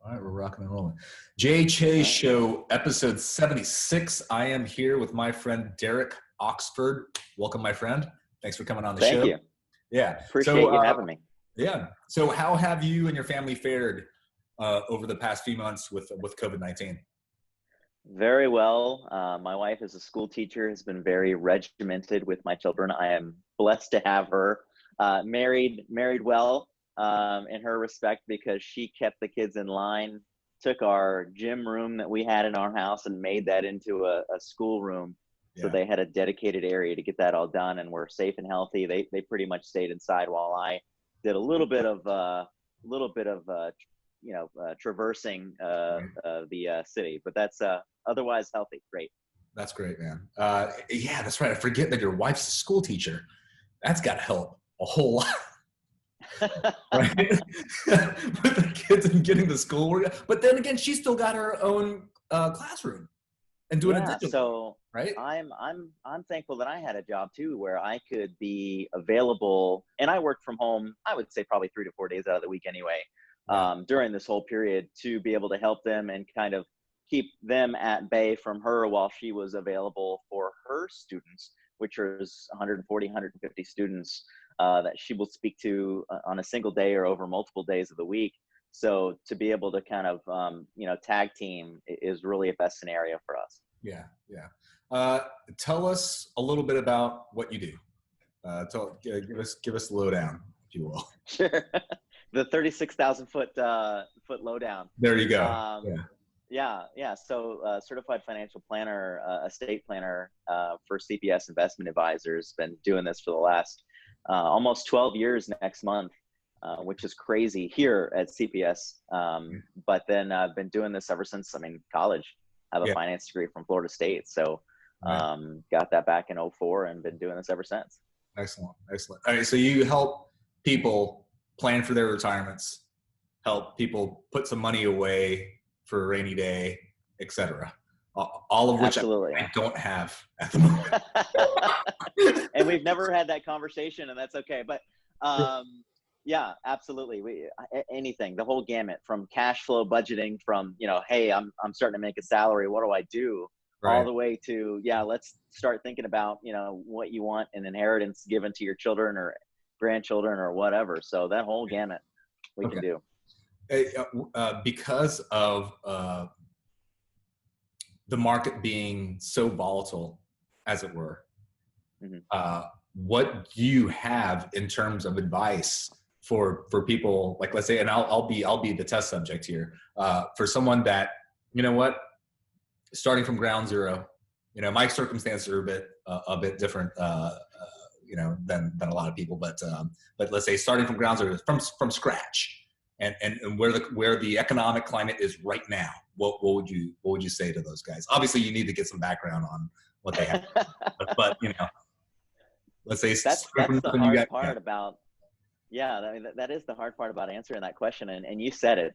All right, we're rocking and rolling. Jae Choe All right. Show, episode 76. I am here with my friend Derek Oxford. Welcome, my friend. Thanks for coming on the Thank show. you. Yeah. Appreciate you having me. Yeah. So, how have you and your family fared over the past few months with COVID-19? Very well. My wife is a school teacher, has been very regimented with my children. I am blessed to have her married well in her respect, because she kept the kids in line, took our gym room that we had in our house and made that into a school room. So Yeah. they had a dedicated area to get that all done, and we're safe and healthy. They pretty much stayed inside while I did a little bit of traversing the city, but that's otherwise healthy. Great. That's great, man. Yeah, that's right. I forget that your wife's a school teacher. That's got to help a whole lot. Right? With the kids and getting the schoolwork. But then again, she's still got her own classroom and doing it digitally. So right? I'm thankful that I had a job too, where I could be available, and I worked from home, I would say probably 3 to 4 days out of the week anyway, during this whole period, to be able to help them and kind of keep them at bay from her while she was available for her students, which is 140, 150 students that she will speak to on a single day or over multiple days of the week. So to be able to kind of, tag team is really a best scenario for us. Yeah. Tell us a little bit about what you do. Give us a lowdown, if you will. Sure. The 36,000 foot lowdown. There you go. Yeah. So certified financial planner, estate planner for CPS Investment Advisors. Been doing this for the last almost 12 years next month, which is crazy here at CPS. But then I've been doing this ever since, college. I have a finance degree from Florida State. So got that back in 2004 and been doing this ever since. Excellent. All right. So you help people plan for their retirements, help people put some money away for a rainy day, etc. All of which I don't have at the moment. And we've never had that conversation, and that's okay. But yeah, absolutely. Anything, the whole gamut, from cash flow budgeting, from, hey, I'm starting to make a salary, what do I do? Right. All the way to, let's start thinking about, what you want an inheritance given to your children or grandchildren or whatever. So that whole gamut we can do. Because of the market being so volatile, as it were, what do you have in terms of advice for people, like, let's say, and I'll be the test subject here, for someone that, starting from ground zero, my circumstances are a bit different, than a lot of people, but let's say starting from ground zero, from scratch, and where the economic climate is right now, what would you say to those guys? Obviously, you need to get some background on what they have, but let's say that's the hard part about. Yeah, that is the hard part about answering that question, and you said it.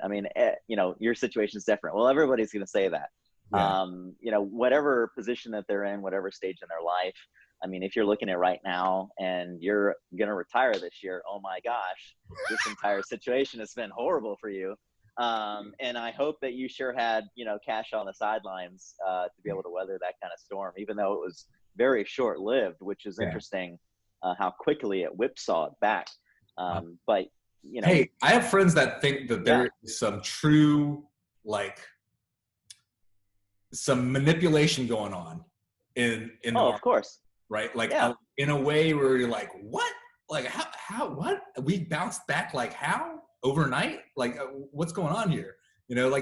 Your situation is different. Well, everybody's going to say that. Yeah. Whatever position that they're in, whatever stage in their life. If you're looking at right now and you're going to retire this year, oh my gosh, this entire situation has been horrible for you. And I hope that you sure had, cash on the sidelines to be able to weather that kind of storm, even though it was very short-lived, which is interesting how quickly it whipsawed back. But, hey, I have friends that think that there is some true, some manipulation going on in the market, of course. Right? In a way where you're like, what? Like, how, what? We bounced back, how? Overnight? What's going on here?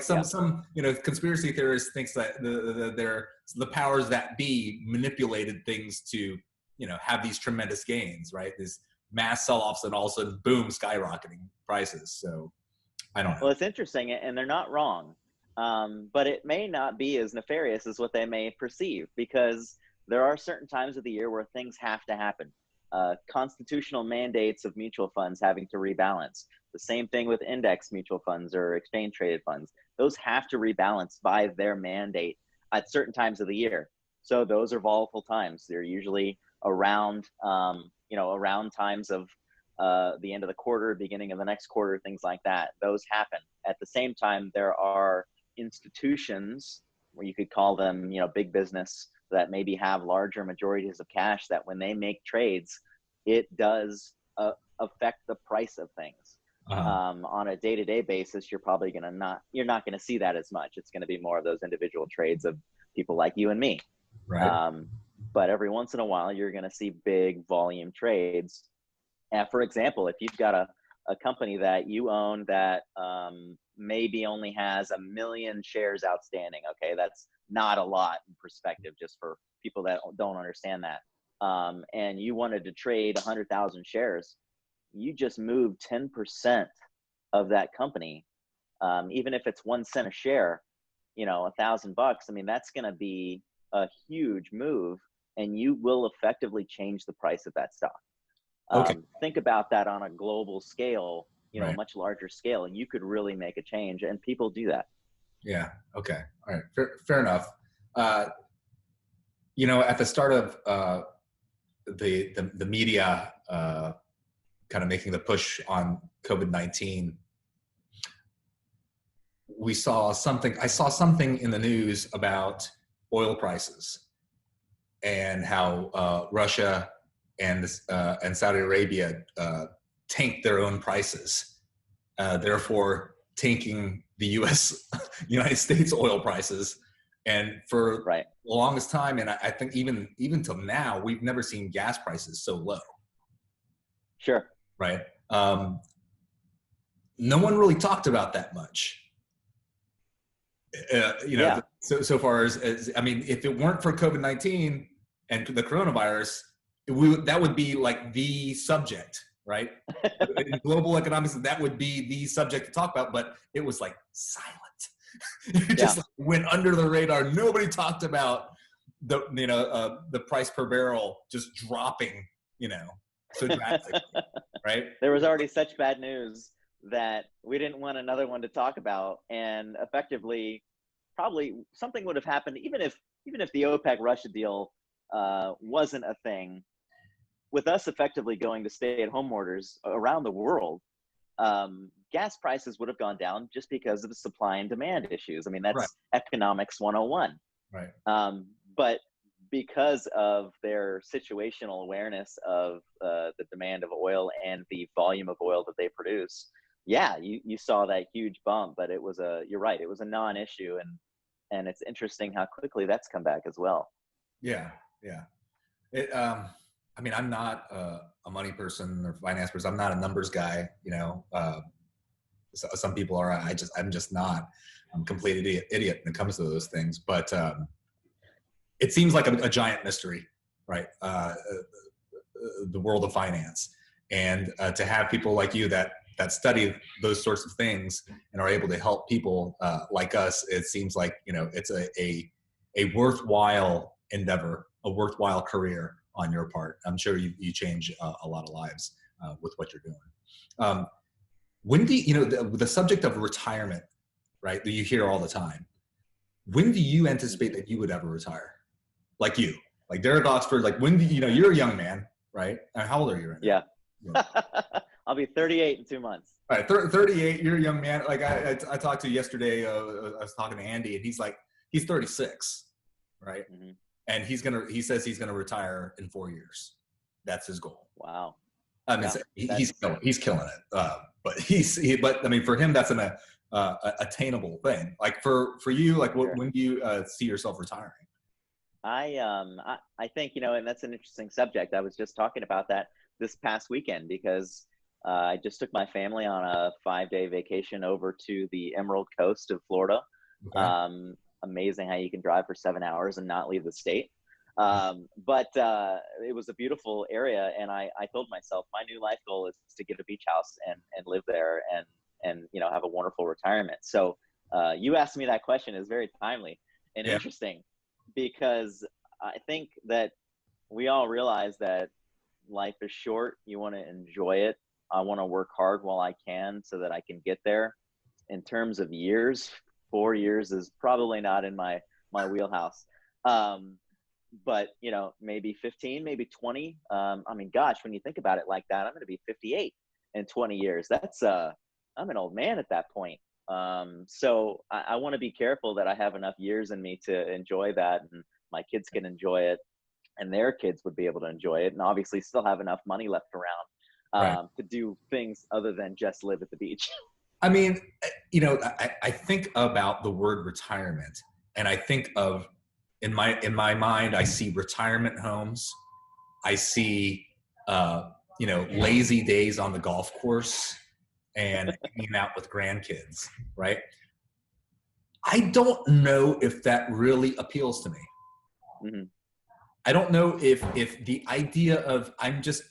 Some conspiracy theorist thinks that the powers that be manipulated things to, have these tremendous gains, right? These mass sell-offs, and all of a sudden, boom, skyrocketing prices. So I don't know. Well, it's interesting, and they're not wrong. But it may not be as nefarious as what they may perceive, because there are certain times of the year where things have to happen. Constitutional mandates of mutual funds having to rebalance. The same thing with index mutual funds or exchange traded funds. Those have to rebalance by their mandate at certain times of the year. So those are volatile times. They're usually around, around times of the end of the quarter, beginning of the next quarter, things like that. Those happen. At the same time, there are institutions, where you could call them, big business, that maybe have larger majorities of cash, that when they make trades, it does affect the price of things. On a day-to-day basis, you're not going to see that as much. It's going to be more of those individual trades of people like you and me. Right. But every once in a while, you're going to see big volume trades. And for example, if you've got a company that you own that maybe only has 1 million shares outstanding, okay, that's not a lot in perspective, just for people that don't understand that. And you wanted to trade 100,000 shares, you just moved 10% of that company. Even if it's 1 cent a share, $1,000. I mean, that's going to be a huge move, and you will effectively change the price of that stock. Okay. Think about that on a global scale, Right. much larger scale, and you could really make a change, and people do that. Yeah. Okay. All right. Fair enough. At the start of the media kind of making the push on COVID-19, I saw something in the news about oil prices and how Russia and Saudi Arabia tanked their own prices, therefore tanking the United States oil prices. And for Right. the longest time, and I think even till now, we've never seen gas prices so low. Sure. Right. No one really talked about that much. Yeah. So far as I mean, if it weren't for COVID-19 and the coronavirus, that would be like the subject, right? In global economics, that would be the subject to talk about, but it was like silent. It just went under the radar. Nobody talked about the price per barrel just dropping, so drastically, right? There was already such bad news that we didn't want another one to talk about, and effectively, probably something would have happened even if the OPEC Russia deal wasn't a thing. With us effectively going to stay-at-home orders around the world, gas prices would have gone down just because of the supply and demand issues. I mean, that's economics 101. Right. But because of their situational awareness of the demand of oil and the volume of oil that they produce, you saw that huge bump. But you're right, it was a non-issue, and it's interesting how quickly that's come back as well. Yeah. I mean, I'm not a money person or finance person. I'm not a numbers guy. Some people are. I'm just not. I'm a complete idiot when it comes to those things. But it seems like a giant mystery, right? The world of finance, and to have people like you that study those sorts of things and are able to help people like us, it seems like it's a worthwhile endeavor, a worthwhile career on your part. I'm sure you change a lot of lives with what you're doing. When do the subject of retirement, right, that you hear all the time, when do you anticipate that you would ever retire? Like Derek Oxford, like when do you're a young man, right? How old are you right now? Yeah. I'll be 38 in 2 months. All right, 38, you're a young man. Like I talked to yesterday, I was talking to Andy, and he's 36, right? Mm-hmm. And he says he's gonna retire in 4 years. That's his goal. Wow. I mean, he's killing it. But I mean, for him, that's an attainable thing. Like for you, like when do you see yourself retiring? I think, and that's an interesting subject. I was just talking about that this past weekend because I just took my family on a 5-day vacation over to the Emerald Coast of Florida. Okay. Amazing how you can drive for 7 hours and not leave the state. But it was a beautiful area, and I told myself my new life goal is to get a beach house and live there and have a wonderful retirement. So you asked me that question is very timely and interesting, because I think that we all realize that life is short. You want to enjoy it. I want to work hard while I can so that I can get there. In terms of years, 4 years is probably not in my wheelhouse. but you know, maybe 15, maybe 20. I mean, gosh, when you think about it like that, I'm going to be 58 in 20 years. That's I'm an old man at that point. So I want to be careful that I have enough years in me to enjoy that, and my kids can enjoy it, and their kids would be able to enjoy it, and obviously still have enough money left around Right. to do things other than just live at the beach. I mean, you know, I think about the word retirement, and I think of in my mind, I see retirement homes. I see, you know, lazy days on the golf course and hanging out with grandkids, right? I don't know if that really appeals to me. Mm-hmm. I don't know if the idea of I'm just,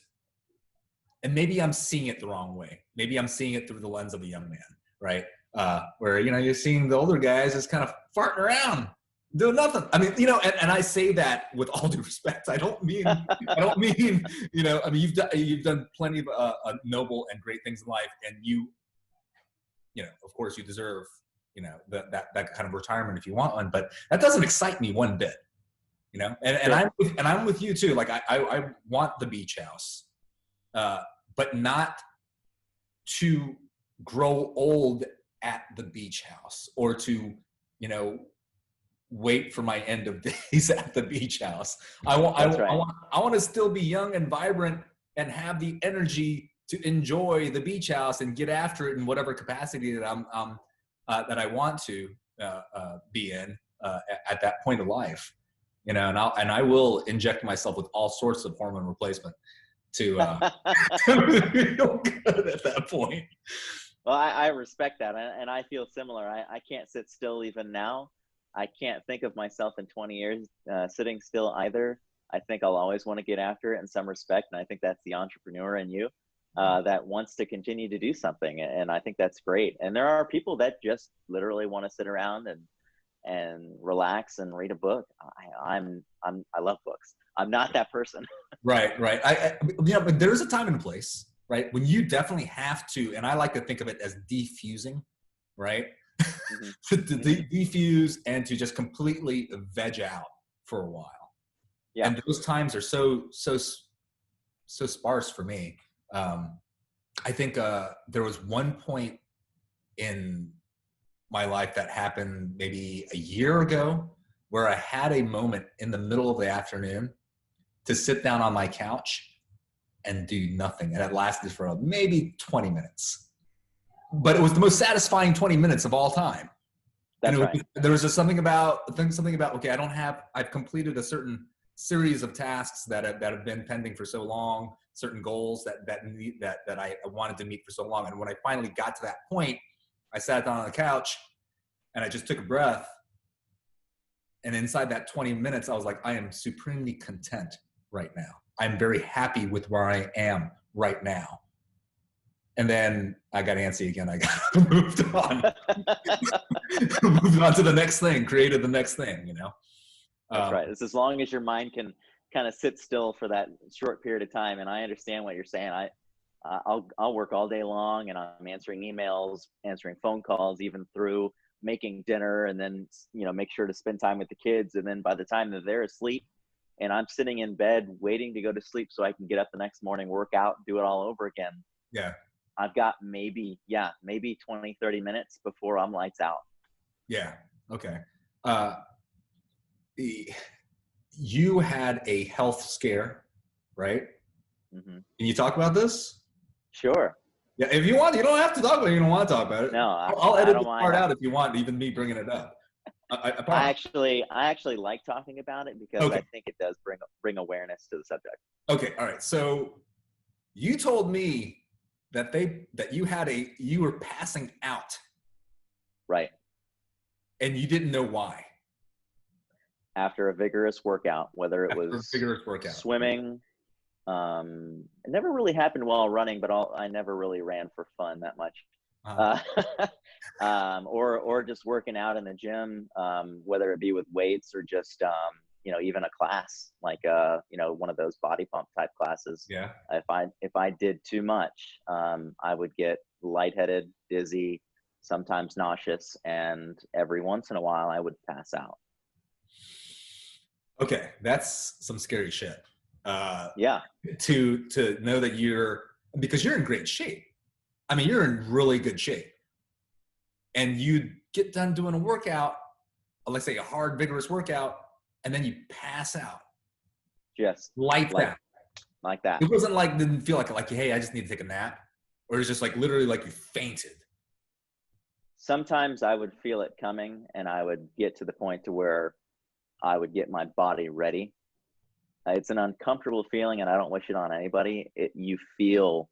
and maybe I'm seeing it the wrong way. Maybe I'm seeing it through the lens of a young man, right? Where, you know, you're seeing the older guys just kind of farting around, doing nothing. I mean, you know, and I say that with all due respect. I don't mean, you know, I mean, you've done plenty of noble and great things in life, and you know, of course, you deserve, you know, that kind of retirement if you want one. But that doesn't excite me one bit, you know. And I'm with you too. Like I want the beach house, but not to grow old at the beach house or to, you know, wait for my end of days at the beach house. That's right. I want to still be young and vibrant and have the energy to enjoy the beach house and get after it in whatever capacity that that I want to be in at that point of life. You know, and I will inject myself with all sorts of hormone replacement to feel good at that point. Well, I respect that, and I feel similar. I can't sit still even now. I can't think of myself in 20 years sitting still either. I think I'll always want to get after it in some respect, and I think that's the entrepreneur in you that wants to continue to do something, and I think that's great. And there are people that just literally want to sit around and relax and read a book. I love books. I'm not that person. Right. You know, but there's a time and a place, right, when you definitely have to, and I like to think of it as defusing, right? Mm-hmm. To Mm-hmm. defuse and to just completely veg out for a while. Yeah. And those times are so sparse for me. I think there was one point in my life that happened maybe a year ago where I had a moment in the middle of the afternoon to sit down on my couch and do nothing. And it lasted for maybe 20 minutes. But it was the most satisfying 20 minutes of all time. That's right. There was just something about, okay, I've completed a certain series of tasks that have been pending for so long, certain goals that I wanted to meet for so long. And when I finally got to that point, I sat down on the couch and I just took a breath. And inside that 20 minutes, I was like, I am supremely content right now. I'm very happy with where I am right now. And then I got antsy again. I got moved on. Moved on to the next thing, created the next thing, you know? That's right. It's as long as your mind can kind of sit still for that short period of time. And I understand what you're saying. I'll work all day long, and I'm answering emails, answering phone calls, even through making dinner, and then, you know, make sure to spend time with the kids. And then by the time that they're asleep and I'm sitting in bed waiting to go to sleep so I can get up the next morning, work out, do it all over again. Yeah. I've got maybe 20, 30 minutes before I'm lights out. Yeah. Okay. You had a health scare, right? Mm-hmm. Can you talk about this? Sure. Yeah. If you want, you don't have to talk about it. You don't want to talk about it. No, I'll edit don't this mind. part out if you want, even me bringing it up. I actually like talking about it because I think it does bring awareness to the subject. Okay. All right. So you told me that you were passing out. Right. And you didn't know why. After a vigorous workout, whether it was swimming, it never really happened while running, but I never really ran for fun that much. Or just working out in the gym, whether it be with weights or just, you know, even a class like, you know, one of those body pump type classes. Yeah. If I did too much, I would get lightheaded, dizzy, sometimes nauseous, and every once in a while I would pass out. Okay, that's some scary shit. Yeah. To know that because you're in great shape. I mean, you're in really good shape, and you get done doing a workout, let's say a hard, vigorous workout, and then you pass out, Just lights like out. like that. It wasn't like, didn't feel like hey, I just need to take a nap, or it's just like literally like you fainted. Sometimes I would feel it coming, and I would get to the point to where I would get my body ready. It's an uncomfortable feeling, and I don't wish it on anybody. You feel,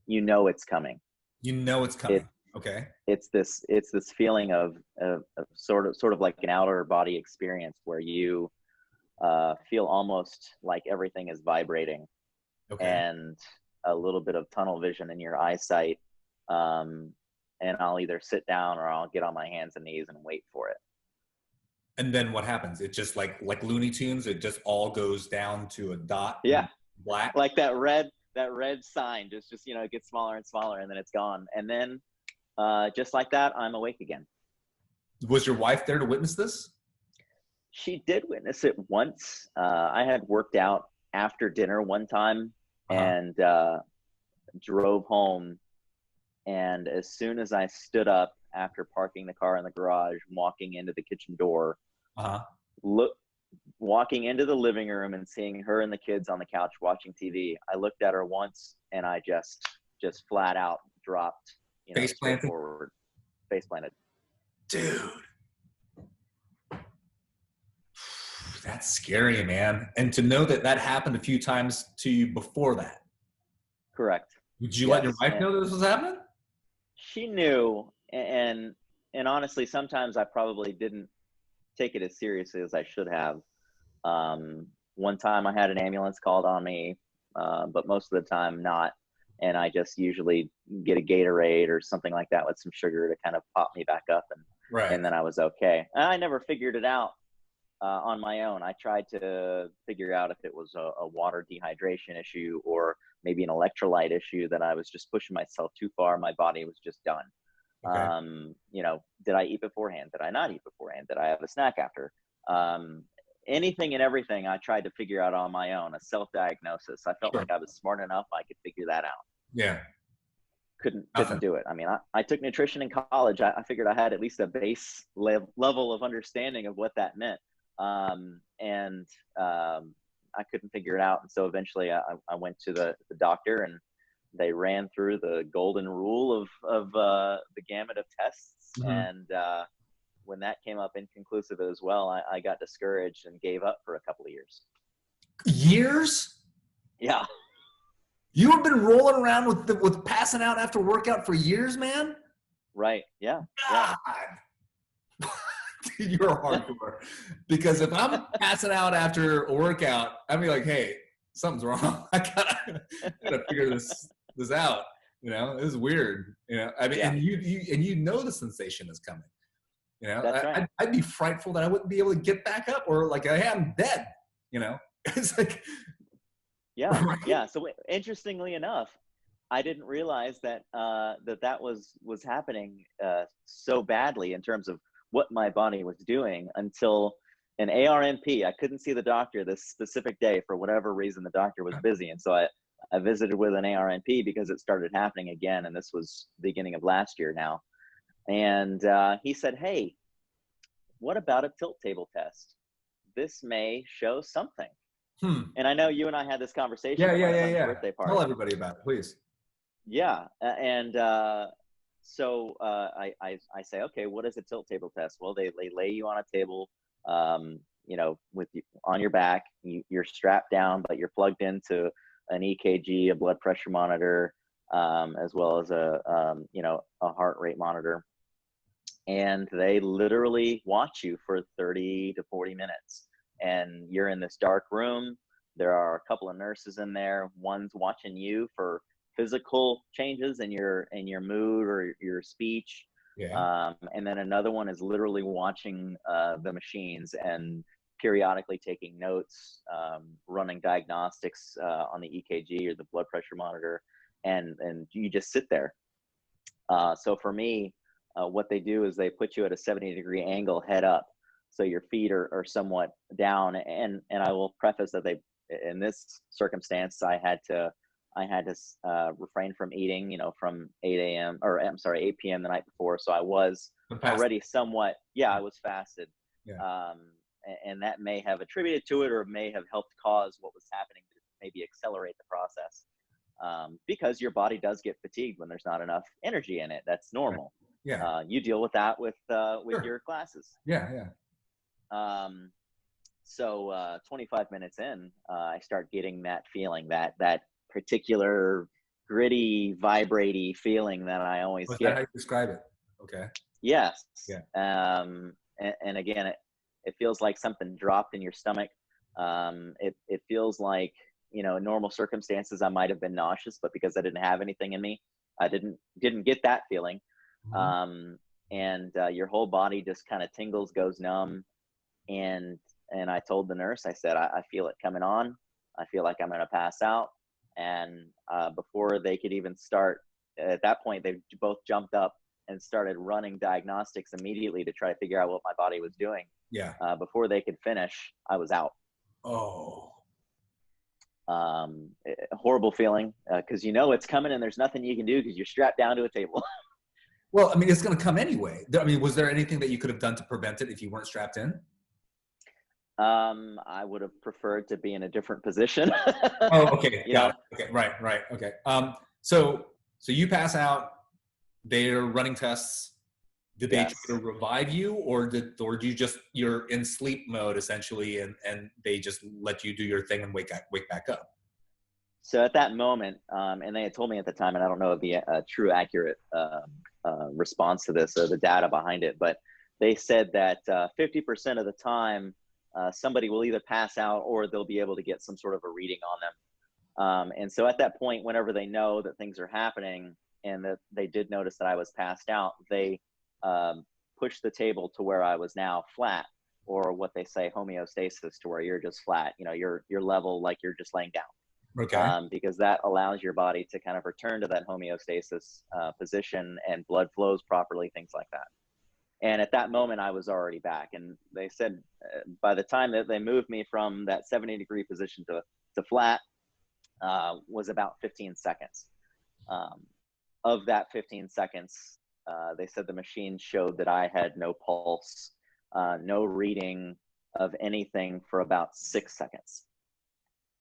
it's coming. You know it's It coming. Okay. it's this feeling of sort of like an outer body experience where you feel almost like everything is vibrating, Okay. and a little bit of tunnel vision in your eyesight. And I'll either sit down or I'll get on my hands and knees and wait for it. And then what happens? It just like Looney Tunes. It just all goes down to a dot, Yeah, black. like that red sign just it gets smaller and smaller, and then it's gone. And then just like that, I'm awake again. Was your wife there to witness this? She did witness it once. I had worked out after dinner one time, Uh-huh. and drove home. And as soon as I stood up after parking the car in the garage, walking into the kitchen door, Uh-huh. look, walking into the living room and seeing her and the kids on the couch watching TV, I looked at her once, and I just flat out dropped, Face straight planting? forward, face planted. Dude, that's scary, man. And to know that that happened a few times to you before that. Correct. Did you let your Yes. wife And know that this was happening? she knew, and honestly, sometimes I probably didn't take it as seriously as I should have. One time I had an ambulance called on me, but most of the time not. And I just usually get a Gatorade or something like that with some sugar to kind of pop me back up, Right. and then I was okay. And I never figured it out on my own. I tried to figure out if it was a water dehydration issue or maybe an electrolyte issue, that I was just pushing myself too far. My body was just done. Okay. Did I eat beforehand? Did I not eat beforehand? Did I have a snack after? Anything and everything I tried to figure out on my own, a self-diagnosis. I felt Sure. like I was smart enough I could figure that out. Yeah. Couldn't Nothing. do it. I mean, I took nutrition in college. I figured I had at least a base level of understanding of what that meant. And I couldn't figure it out. And so eventually I went to the doctor, and they ran through the golden rule of the gamut of tests. Mhm. And when that came up inconclusive as well, I got discouraged and gave up for a couple of years. Years? Yeah. You have been rolling around with passing out after workout for years, man? Right. Yeah. God. Dude, you're hardcore. Because if I'm passing out after a workout, I'd be like, hey, something's wrong. I gotta figure this out. This is weird. I mean, Yeah. and you know the sensation is coming. That's right. I'd be frightful that I wouldn't be able to get back up, or like, hey, I'm dead. It's like, Yeah. right? Yeah. So interestingly enough, I didn't realize that that was happening so badly in terms of what my body was doing until an ARNP. I couldn't see the doctor this specific day for whatever reason. The doctor was busy, and so I visited with an ARNP because it started happening again, and this was beginning of last year now. And he said, "Hey, what about a tilt table test? This may show something." And I know you and I had this conversation Yeah, at yeah, my yeah, son's yeah. birthday Tell party. everybody about it, please. Yeah, and so I say, okay, what is a tilt table test? Well, they lay you on a table, with you on your back. You're strapped down, but you're plugged into an EKG, a blood pressure monitor, as well as a heart rate monitor. And they literally watch you for 30 to 40 minutes. And you're in this dark room. There are a couple of nurses in there. One's watching you for physical changes in your mood or your speech. Yeah. And then another one is literally watching the machines and periodically taking notes, running diagnostics on the EKG or the blood pressure monitor, and you just sit there. So for me, what they do is they put you at a 70-degree angle, head up. so your feet are somewhat down. And I will preface that in this circumstance, I had to refrain from eating, from 8 a.m. or I'm sorry, 8 p.m. the night before. So I was already somewhat, I was fasted. Yeah. And that may have attributed to it, or may have helped cause what was happening to maybe accelerate the process. Because your body does get fatigued when there's not enough energy in it. That's normal. Right. Yeah. You deal with that with Sure. your classes. Yeah. So 25 minutes in, I start getting that feeling, that particular gritty, vibraty feeling that I always Was get. that how you describe it? Okay. Yes. Yeah. And again, it feels like something dropped in your stomach. It feels like, in normal circumstances, I might have been nauseous, but because I didn't have anything in me, I didn't get that feeling. Mm-hmm. And your whole body just kind of tingles, goes numb. And I told the nurse, I said, I feel it coming on. I feel like I'm going to pass out. And before they could even start, at that point, they both jumped up and started running diagnostics immediately to try to figure out what my body was doing. Yeah. Before they could finish, I was out. Oh. Horrible feeling, because it's coming and there's nothing you can do because you're strapped down to a table. Well, I mean, it's going to come anyway. I mean, was there anything that you could have done to prevent it if you weren't strapped in? I would have preferred to be in a different position. Oh, okay. Got it. Okay. Right. Okay. So you pass out, they're running tests. Did they try to revive you, or you're in sleep mode essentially, and they just let you do your thing and wake back up? So at that moment, and they had told me at the time, and I don't know the true accurate response to this or the data behind it, but they said that 50% of the time, somebody will either pass out or they'll be able to get some sort of a reading on them. And so at that point, whenever they know that things are happening and that they did notice that I was passed out, they pushed the table to where I was now flat, or what they say homeostasis, to where you're just flat, you're level, like you're just laying down. Okay. Because that allows your body to kind of return to that homeostasis position, and blood flows properly, things like that. And at that moment, I was already back. And they said by the time that they moved me from that 70-degree position to flat, was about 15 seconds. Of that 15 seconds, they said the machine showed that I had no pulse, no reading of anything for about 6 seconds.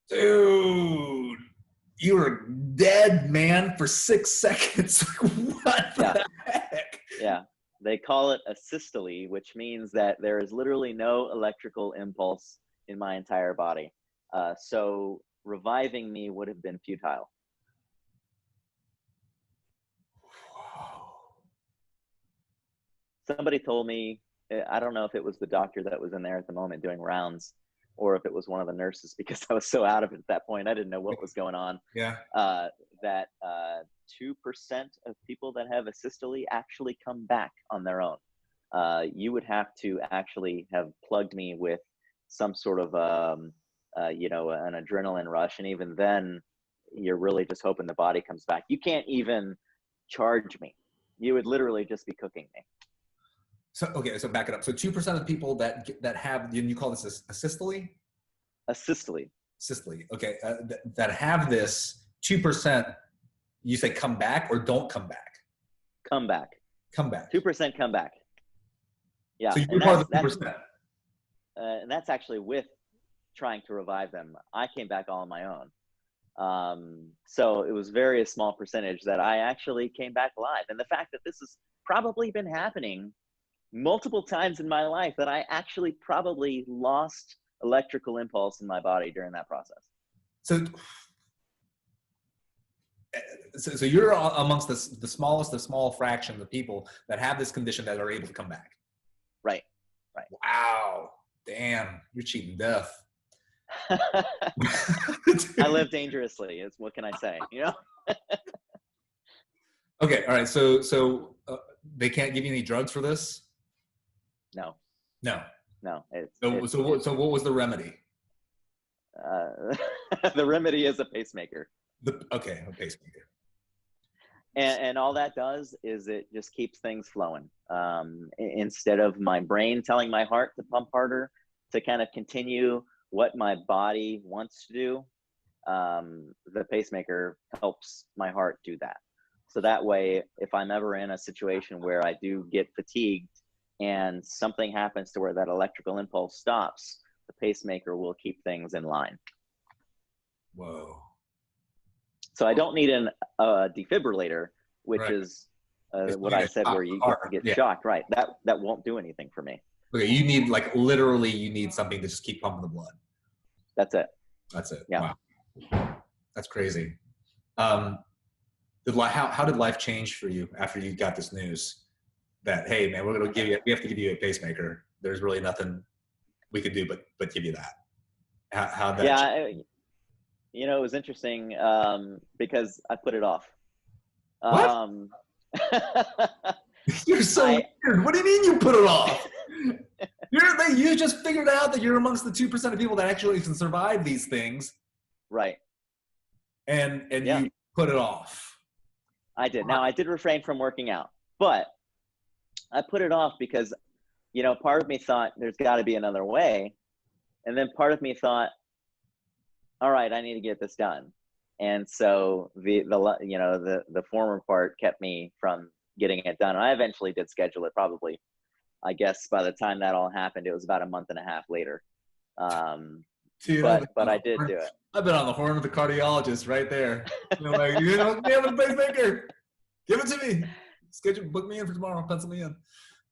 Dude, you were dead, man, for 6 seconds. What the heck? Yeah. They call it a systole, which means that there is literally no electrical impulse in my entire body. So reviving me would have been futile. Somebody told me, I don't know if it was the doctor that was in there at the moment doing rounds, or if it was one of the nurses, because I was so out of it at that point, I didn't know what was going on. Yeah. That 2% of people that have a systole actually come back on their own. You would have to actually have plugged me with some sort of, an adrenaline rush. And even then, you're really just hoping the body comes back. You can't even charge me. You would literally just be cooking me. So back it up. So 2% of the people that have, and you call this a systole? A systole. Systole. Okay. That have this 2%, you say come back or don't come back? Come back. Come back. 2% come back. Yeah. So you're part of the 2%. And that's actually with trying to revive them. I came back all on my own. So it was very a small percentage that I actually came back alive. And the fact that this has probably been happening multiple times in my life, that I actually probably lost electrical impulse in my body during that process. So you're amongst the smallest of small fraction of people that have this condition that are able to come back. Right. Wow. Damn. You're cheating death. I live dangerously. What can I say? Okay. All right. So they can't give you any drugs for this? No. So what was the remedy? The remedy is a pacemaker. A pacemaker. And all that does is it just keeps things flowing. Instead of my brain telling my heart to pump harder, to kind of continue what my body wants to do, the pacemaker helps my heart do that. So that way, if I'm ever in a situation where I do get fatigued and something happens to where that electrical impulse stops, the pacemaker will keep things in line. Whoa. So I don't need a defibrillator, which Right. is what I said, where you get shocked. Right. That won't do anything for me. Okay, you need, like, literally, you need something to just keep pumping the blood. That's it. That's it. Yeah. Wow. That's crazy. How did life change for you after you got this news that, hey, man, we have to give you a pacemaker. There's really nothing we could do but give you that. How that? Yeah. It was interesting because I put it off. What? You're so weird. What do you mean you put it off? You just figured out that you're amongst the 2% of people that actually can survive these things. Right. And you put it off. I did. Now, I did refrain from working out, but I put it off because, part of me thought there's got to be another way. And then part of me thought, all right, I need to get this done. And so the former part kept me from getting it done. And I eventually did schedule it, probably, I guess by the time that all happened, it was about a month and a half later. Dude, but I did do it. I've been on the horn of the cardiologist right there. Like, me have a pacemaker. Give it to me. Book me in for tomorrow. Pencil me in.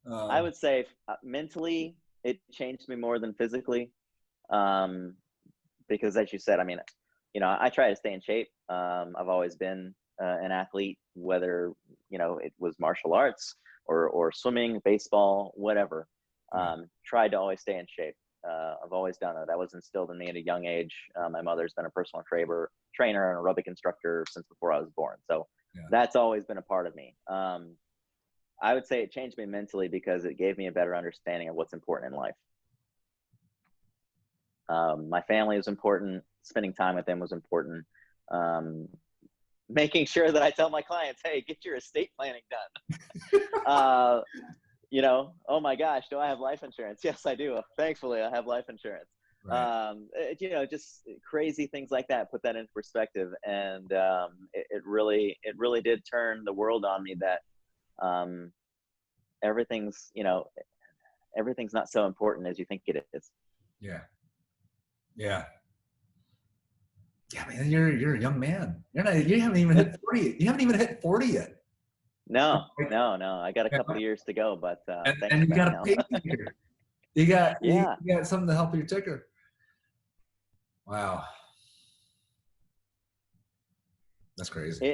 I would say mentally, it changed me more than physically. Because as you said, I mean, I try to stay in shape. I've always been an athlete, whether, it was martial arts or swimming, baseball, whatever. Tried to always stay in shape. I've always done that. That was instilled in me at a young age. My mother's been a personal trainer and aerobic instructor since before I was born. So that's always been a part of me. I would say it changed me mentally because it gave me a better understanding of what's important in life. My family was important. Spending time with them was important. Making sure that I tell my clients, hey, get your estate planning done. Oh my gosh, do I have life insurance? Yes, I do. Thankfully, I have life insurance. Right. Just crazy things like that, put that into perspective. And it really did turn the world on me that everything's not so important as you think it is. Yeah. Yeah. Yeah, man, you're a young man. You haven't even hit 40. You haven't even hit 40 yet. No. I got a couple of years to go, but and you got a pacemaker. You got something to help your ticker. Wow. That's crazy.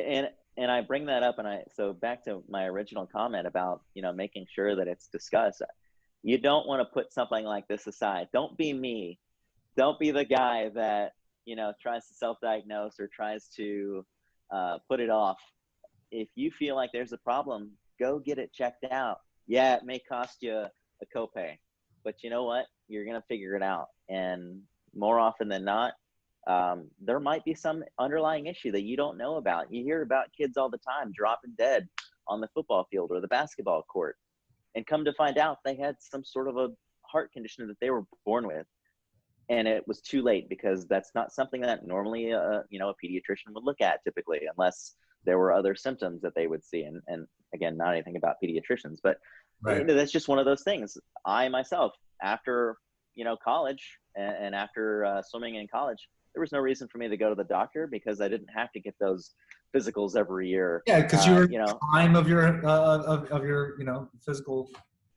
And I bring that up, so back to my original comment about, making sure that it's discussed. You don't want to put something like this aside. Don't be me. Don't be the guy that, tries to self-diagnose or tries to put it off. If you feel like there's a problem, go get it checked out. Yeah, it may cost you a copay, but you know what? You're going to figure it out. And more often than not, there might be some underlying issue that you don't know about. You hear about kids all the time dropping dead on the football field or the basketball court, and come to find out they had some sort of a heart condition that they were born with. And it was too late because that's not something that normally, a pediatrician would look at typically, unless there were other symptoms that they would see. And again, not anything about pediatricians, but right. That's just one of those things. I myself, after, college and after swimming in college, there was no reason for me to go to the doctor because I didn't have to get those physicals every year. Yeah, because you were in the time of your physical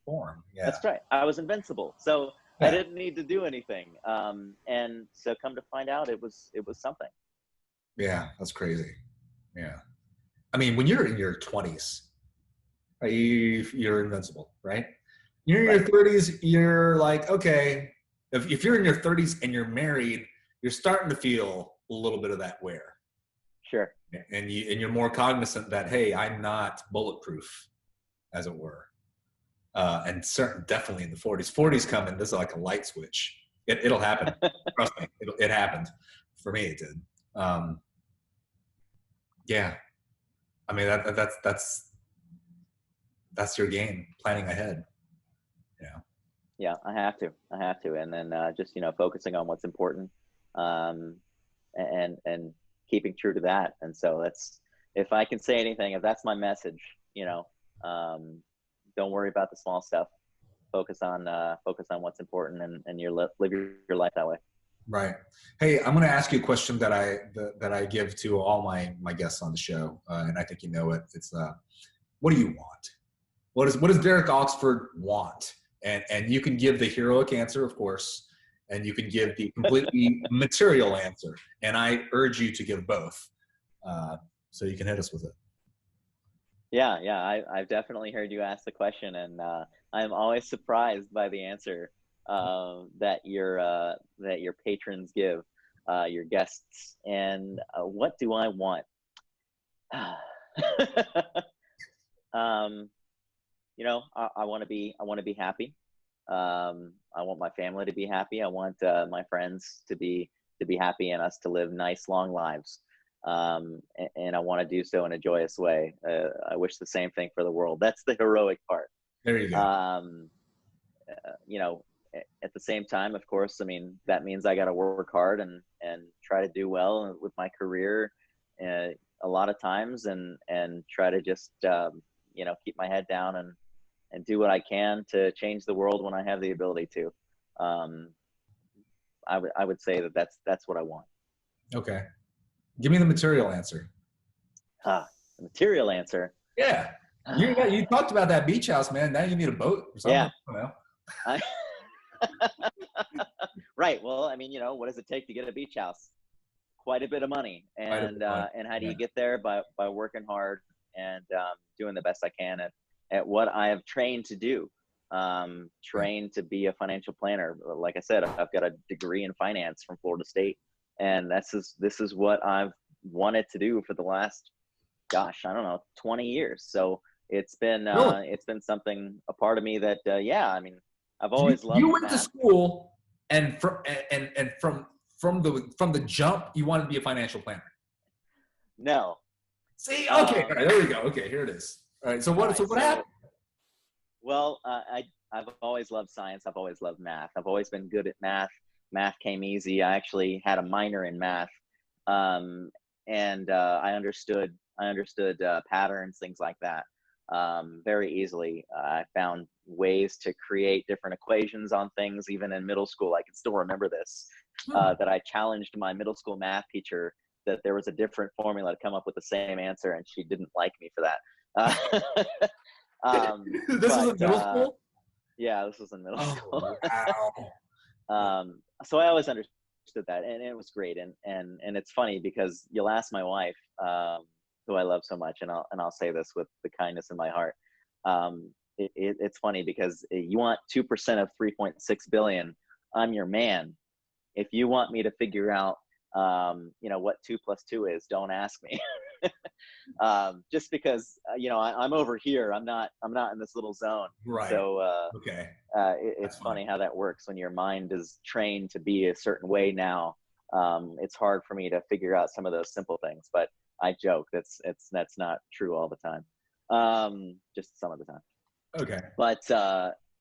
form. Yeah, that's right. I was invincible, so I didn't need to do anything. And so come to find out, it was something. Yeah, that's crazy. Yeah, I mean, when you're in your 20s, right, you're invincible, right? You're in your 30s, you're like, okay. If you're in your 30s and you're married, you're starting to feel a little bit of that wear. Sure. And you're more cognizant that, hey, I'm not bulletproof, as it were. And definitely in the 40s. 40s coming, this is like a light switch. It'll happen. Trust me, it happened. For me, it did. Yeah. I mean, that's your game, planning ahead. Yeah. Yeah, I have to, and then just focusing on what's important, um, and keeping true to that. And so that's, if I can say anything, if that's my message, um, don't worry about the small stuff. Focus on what's important, and live your life that way. Right. Hey, I'm going to ask you a question that I give to all my guests on the show, and I think you know it. It's what do you want? What does Derek Oxford want? And you can give the heroic answer, of course, and you can give the completely material answer. And I urge you to give both, so you can hit us with it. Yeah, I've definitely heard you ask the question, and I'm always surprised by the answer that your patrons give your guests. And what do I want? um, I want to be happy. I want my family to be happy. I want my friends to be happy, and us to live nice, long lives. And I want to do so in a joyous way. I wish the same thing for the world. That's the heroic part. There you go. At the same time, of course, I mean, that means I got to work hard and try to do well with my career a lot of times, and try to just, keep my head down and do what I can to change the world when I have the ability to. I would say that's what I want. Okay. Give me the material answer. The material answer. Yeah. You talked about that beach house, man. Now you need a boat or something. Yeah. Right. Well, I mean, what does it take to get a beach house? Quite a bit of money. And how do you get there? By working hard and doing the best I can at what I have trained to do. Trained to be a financial planner. Like I said, I've got a degree in finance from Florida State, and this is what I've wanted to do for the last, gosh, I don't know, 20 years. So it's been something, a part of me that I mean, I've always loved. You went to school, and from the jump, you wanted to be a financial planner. No. See, okay, all right, there we go. Okay, here it is. All right, so what happened? Well, I've always loved science. I've always loved math. I've always been good at math. Math came easy. I actually had a minor in math, and I understood patterns, things like that, very easily. I found ways to create different equations on things, even in middle school. I can still remember this, that I challenged my middle school math teacher that there was a different formula to come up with the same answer, and she didn't like me for that. This was in middle school? Yeah, this was in middle school. Wow. So I always understood that, and it was great. And it's funny because you'll ask my wife, who I love so much, and I'll say this with the kindness in my heart. It's funny because you want 2% of 3.6 billion. I'm your man. If you want me to figure out, what 2 + 2 is, don't ask me. Just because, I'm over here. I'm not in this little zone. Right. So, okay. It's funny how that works when your mind is trained to be a certain way now. It's hard for me to figure out some of those simple things, but I joke that's not true all the time. Just some of the time. Okay. But,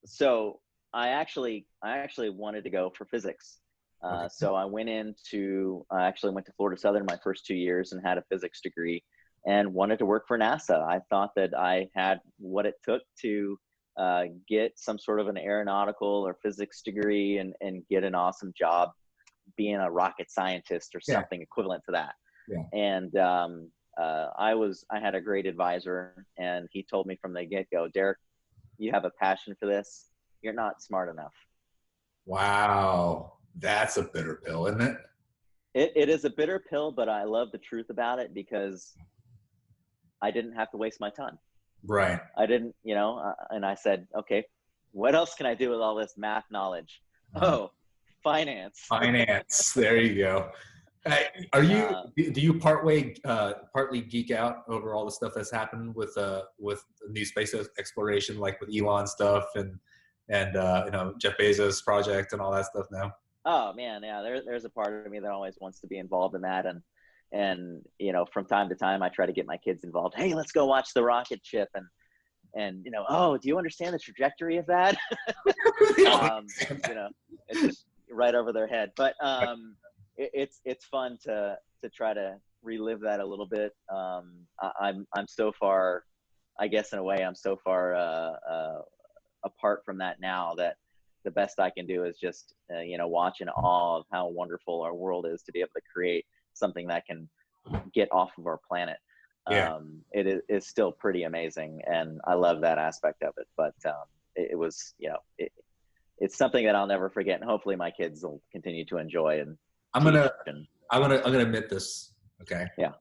so I actually wanted to go for physics. Okay. So I actually went to Florida Southern my first 2 years and had a physics degree, and wanted to work for NASA. I thought that I had what it took to get some sort of an aeronautical or physics degree and get an awesome job being a rocket scientist or something equivalent to that. Yeah. And I had a great advisor, and he told me from the get-go, Derek, you have a passion for this. You're not smart enough. Wow. That's a bitter pill, isn't it? It is a bitter pill, but I love the truth about it because I didn't have to waste my time. Right. I didn't, and I said, okay, what else can I do with all this math knowledge? Oh, finance. Finance. There you go. Do you partly geek out over all the stuff that's happened with new space exploration, like with Elon stuff and Jeff Bezos project and all that stuff now? Oh man, yeah. There's a part of me that always wants to be involved in that, and And, you know, from time to time, I try to get my kids involved. Hey, let's go watch the rocket ship. And, you know, oh, do you understand the trajectory of that? You know, it's just right over their head. But it's fun to try to relive that a little bit. I'm so far, I guess in a way, I'm so far apart from that now that the best I can do is just you know, watch in awe of how wonderful our world is to be able to create something that can get off of our planet. Yeah. It is still pretty amazing, and I love that aspect of it. But it was, you know, it's something that I'll never forget, and hopefully my kids will continue to enjoy. And I'm gonna admit this. Okay. Yeah.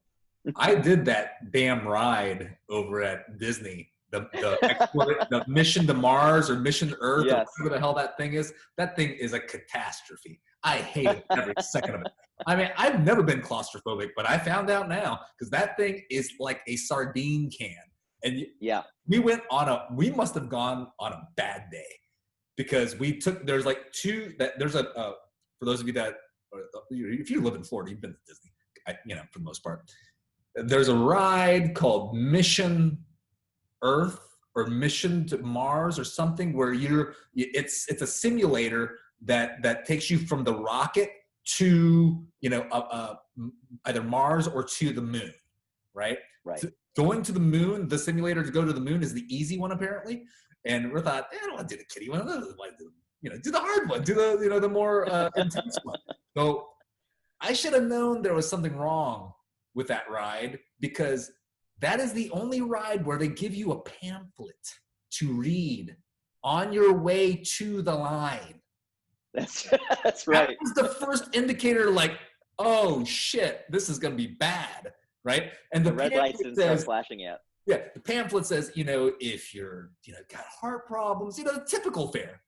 I did that damn ride over at Disney, the Mission to Mars or Mission to Earth, Yes. or whatever the hell that thing is. That thing is a catastrophe. I hate it every second of it. I mean, I've never been claustrophobic, but I found out now, because that thing is like a sardine can. And yeah, we must have gone on a bad day, because there's like for those of you that, if you live in Florida, you've been to Disney, you know, for the most part. There's a ride called Mission Earth or Mission to Mars or something, where it's a simulator that takes you from the rocket to, you know, either Mars or to the moon, right? Right. Going to the moon, the simulator to go to the moon is the easy one apparently, and we thought, I don't want to do the kiddie one. You know, do the hard one, do the, you know, the more intense one. So I should have known there was something wrong with that ride, because that is the only ride where they give you a pamphlet to read on your way to the line. That's right. That was the first indicator, like, oh shit, this is going to be bad, right? And the red lights didn't start flashing yet. Yeah, the pamphlet says, you know, if you're, you know, got heart problems, you know, typical fare,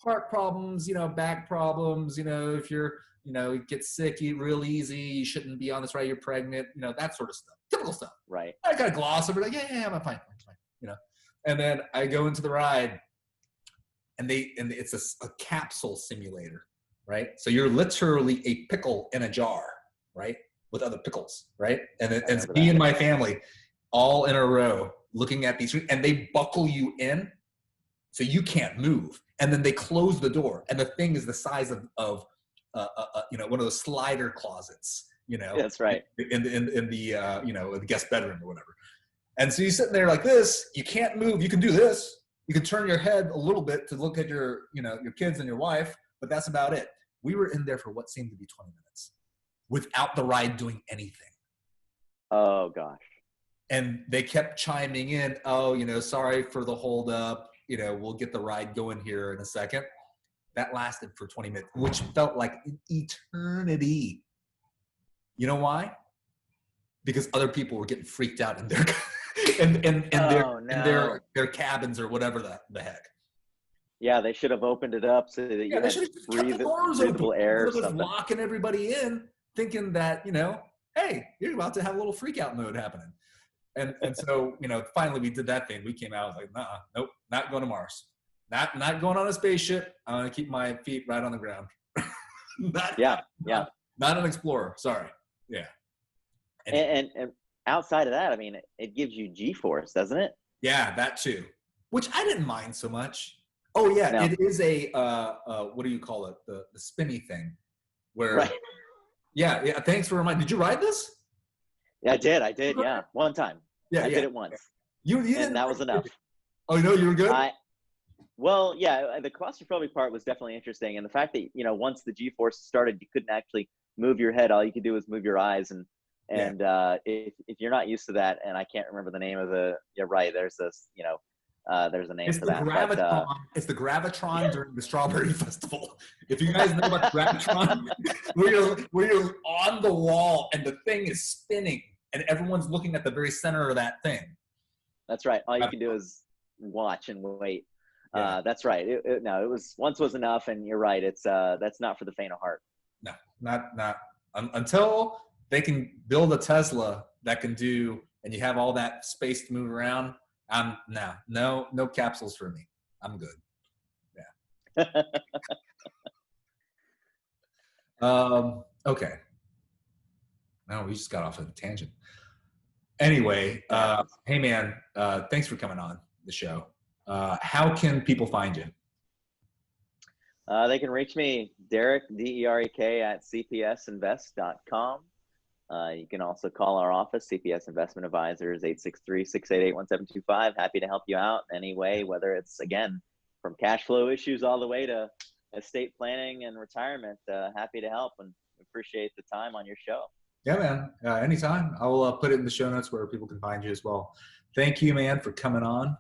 heart problems, you know, back problems, you know, if you're, you know, get sick real easy, you shouldn't be on this ride, you're pregnant, you know, that sort of stuff, typical stuff. Right. I got a gloss over, like, yeah, I'm fine, you know. And then I go into the ride, and it's a capsule simulator, right? So you're literally a pickle in a jar, right, with other pickles, right? And it's me and my family all in a row looking at these, and they buckle you in so you can't move, and then they close the door, and the thing is the size of you know, one of those slider closets, you know. That's right. In the you know, the guest bedroom or whatever. And so you're sitting there like this, you can't move. You can do this. You can turn your head a little bit to look at your, you know, your kids and your wife, but that's about it. We were in there for what seemed to be 20 minutes without the ride doing anything. Oh gosh. And they kept chiming in, oh, you know, sorry for the hold up. You know, we'll get the ride going here in a second. That lasted for 20 minutes, which felt like an eternity. You know why? Because other people were getting freaked out in their their cabins or whatever the heck. Yeah, they should have opened it up so that you had breathable air or something. Locking everybody in, thinking that, you know, hey, you're about to have a little freak out mode happening. And so, you know, finally we did that thing. We came out, I was like, nah, nope, not going to Mars. Not going on a spaceship. I'm gonna keep my feet right on the ground. Not an explorer. Sorry. Yeah. And outside of that, I mean, it gives you G-force, doesn't it? Yeah, that too. Which I didn't mind so much. Oh yeah, no. It is a what do you call it? The spinny thing, where. Right. Yeah. Thanks for reminding. Did you ride this? Yeah, I did. Yeah, one time. Yeah, I did it once. You and that was enough. Oh no, you were good. Well, yeah, the claustrophobic part was definitely interesting, and the fact that, you know, once the G-force started, you couldn't actually move your head. All you could do was move your eyes, and if you're not used to that, and I can't remember the name of you're right. There's this, you know, there's a name for that. Gravitron. It's the Gravitron during the Strawberry Festival. If you guys know about the Gravitron, where you're on the wall and the thing is spinning, and everyone's looking at the very center of that thing. That's right. All you can do is watch and wait. Yeah. That's right. It was once was enough, and you're right. It's that's not for the faint of heart. No, not until they can build a Tesla that can do, and you have all that space to move around. No capsules for me. I'm good. Yeah. Okay. No, we just got off on a tangent. Anyway, hey man, thanks for coming on the show. How can people find you? They can reach me, Derek, DEREK, at cpsinvest.com. You can also call our office, CPS Investment Advisors, 863-688-1725. Happy to help you out any way, whether it's, again, from cash flow issues all the way to estate planning and retirement. Happy to help, and appreciate the time on your show. Yeah, man. Anytime. I'll put it in the show notes where people can find you as well. Thank you, man, for coming on.